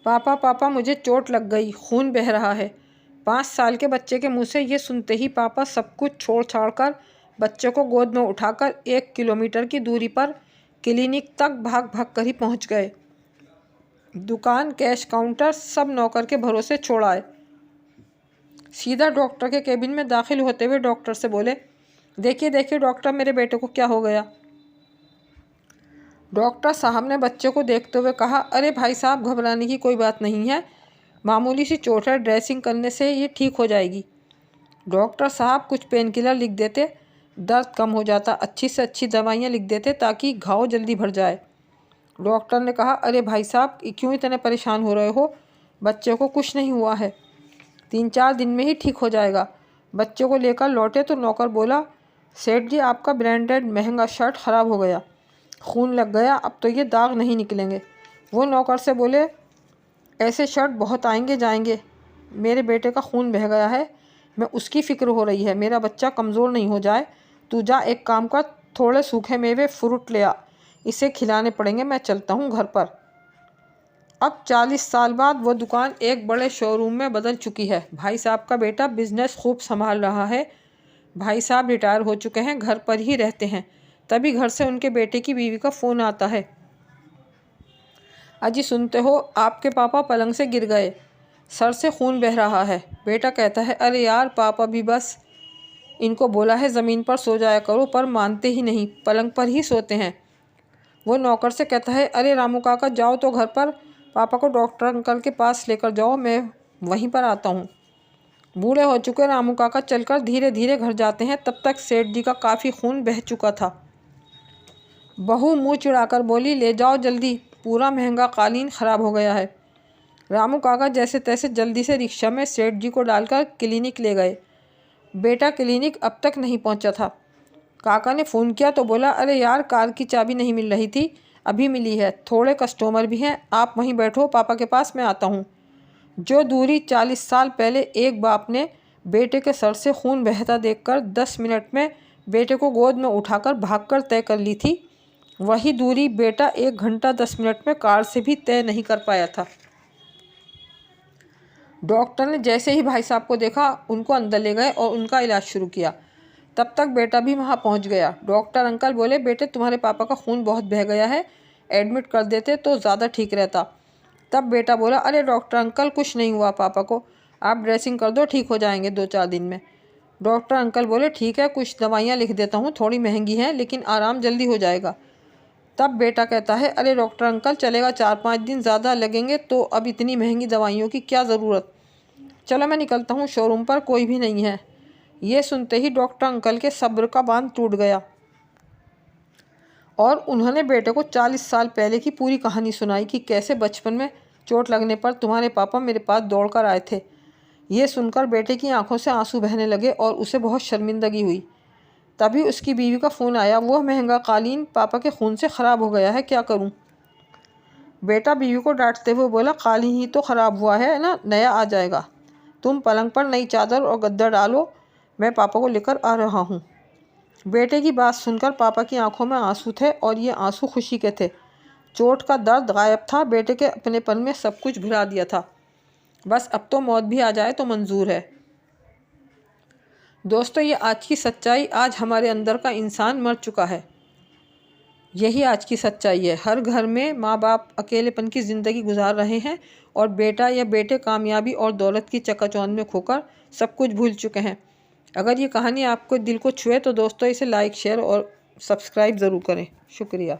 पापा पापा मुझे चोट लग गई, खून बह रहा है। 5 साल के बच्चे के मुंह से ये सुनते ही पापा सब कुछ छोड़ छाड़ कर बच्चे को गोद में उठाकर 1 किलोमीटर की दूरी पर क्लिनिक तक भाग भाग कर ही पहुँच गए। दुकान, कैश काउंटर सब नौकर के भरोसे छोड़ आए। सीधा डॉक्टर के केबिन में दाखिल होते हुए डॉक्टर से बोले, देखिए देखिए डॉक्टर, मेरे बेटे को क्या हो गया। डॉक्टर साहब ने बच्चे को देखते हुए कहा, अरे भाई साहब, घबराने की कोई बात नहीं है, मामूली सी चोट है, ड्रेसिंग करने से ये ठीक हो जाएगी। डॉक्टर साहब कुछ पेन किलर लिख देते, दर्द कम हो जाता, अच्छी से अच्छी दवाइयाँ लिख देते ताकि घाव जल्दी भर जाए। डॉक्टर ने कहा, अरे भाई साहब, क्यों इतने परेशान हो रहे हो, बच्चे को कुछ नहीं हुआ है, 3-4 दिन में ही ठीक हो जाएगा। बच्चे को लेकर लौटे तो नौकर बोला, सेठ जी आपका ब्रांडेड महंगा शर्ट ख़राब हो गया, खून लग गया, अब तो ये दाग नहीं निकलेंगे। वो नौकर से बोले, ऐसे शर्ट बहुत आएंगे जाएंगे, मेरे बेटे का खून बह गया है, मैं उसकी फ़िक्र हो रही है, मेरा बच्चा कमज़ोर नहीं हो जाए। तू जा, एक काम कर, थोड़े सूखे मेवे फ्रूट ले आ, इसे खिलाने पड़ेंगे, मैं चलता हूँ घर पर। अब 40 साल बाद वो दुकान एक बड़े शोरूम में बदल चुकी है। भाई साहब का बेटा बिजनेस खूब संभाल रहा है। भाई साहब रिटायर हो चुके हैं, घर पर ही रहते हैं। तभी घर से उनके बेटे की बीवी का फ़ोन आता है, अजी सुनते हो, आपके पापा पलंग से गिर गए, सर से खून बह रहा है। बेटा कहता है, अरे यार पापा भी बस इनको बोला है ज़मीन पर सो जाया करो, पर मानते ही नहीं, पलंग पर ही सोते हैं। वो नौकर से कहता है, अरे रामू काका जाओ तो घर पर पापा को डॉक्टर अंकल के पास लेकर जाओ, मैं वहीं पर आता हूँ। बूढ़े हो चुके रामू काका चलकर धीरे धीरे घर जाते हैं। तब तक सेठ जी का काफ़ी खून बह चुका था। बहू मुँह चिढ़ाकर बोली, ले जाओ जल्दी, पूरा महंगा कालीन ख़राब हो गया है। रामू काका जैसे तैसे जल्दी से रिक्शा में सेठ जी को डालकर क्लिनिक ले गए। बेटा क्लिनिक अब तक नहीं पहुंचा था। काका ने फ़ोन किया तो बोला, अरे यार कार की चाबी नहीं मिल रही थी, अभी मिली है, थोड़े कस्टमर भी हैं, आप वहीं बैठो पापा के पास, मैं आता हूँ। जो दूरी 40 साल पहले एक बाप ने बेटे के सर से खून बहता देखकर 10 मिनट में बेटे को गोद में उठाकर भागकर तय कर ली थी, वही दूरी बेटा 1 घंटा 10 मिनट में कार से भी तय नहीं कर पाया था। डॉक्टर ने जैसे ही भाई साहब को देखा, उनको अंदर ले गए और उनका इलाज शुरू किया। तब तक बेटा भी वहां पहुंच गया। डॉक्टर अंकल बोले, बेटे तुम्हारे पापा का खून बहुत बह गया है, एडमिट कर देते तो ज़्यादा ठीक रहता। तब बेटा बोला, अरे डॉक्टर अंकल कुछ नहीं हुआ पापा को, आप ड्रेसिंग कर दो, ठीक हो जाएंगे 2-4 दिन में। डॉक्टर अंकल बोले, ठीक है, कुछ दवाइयाँ लिख देता हूँ, थोड़ी महंगी हैं लेकिन आराम जल्दी हो जाएगा। तब बेटा कहता है, अरे डॉक्टर अंकल चलेगा, 4-5 दिन ज़्यादा लगेंगे तो अब इतनी महंगी दवाइयों की क्या ज़रूरत, चलो मैं निकलता हूँ, शोरूम पर कोई भी नहीं है। ये सुनते ही डॉक्टर अंकल के सब्र का बांध टूट गया और उन्होंने बेटे को 40 साल पहले की पूरी कहानी सुनाई कि कैसे बचपन में चोट लगने पर तुम्हारे पापा मेरे पास दौड़ कर आए थे। ये सुनकर बेटे की आंखों से आंसू बहने लगे और उसे बहुत शर्मिंदगी हुई। तभी उसकी बीवी का फ़ोन आया, वह महंगा कालीन पापा के खून से ख़राब हो गया है, क्या करूं। बेटा बीवी को डांटते हुए बोला, कालीन ही तो ख़राब हुआ है ना, नया आ जाएगा, तुम पलंग पर नई चादर और गद्दा डालो, मैं पापा को लेकर आ रहा हूँ। बेटे की बात सुनकर पापा की आंखों में आंसू थे और ये आंसू खुशी के थे। चोट का दर्द गायब था, बेटे के अपनेपन में सब कुछ भुला दिया था। बस अब तो मौत भी आ जाए तो मंजूर है। दोस्तों, ये आज की सच्चाई, आज हमारे अंदर का इंसान मर चुका है, यही आज की सच्चाई है। हर घर में माँ बाप अकेलेपन की ज़िंदगी गुजार रहे हैं और बेटा या बेटे कामयाबी और दौलत की चकाचौंध में खोकर सब कुछ भूल चुके हैं। अगर ये कहानी आपको दिल को छुए तो दोस्तों इसे लाइक, शेयर और सब्सक्राइब ज़रूर करें। शुक्रिया।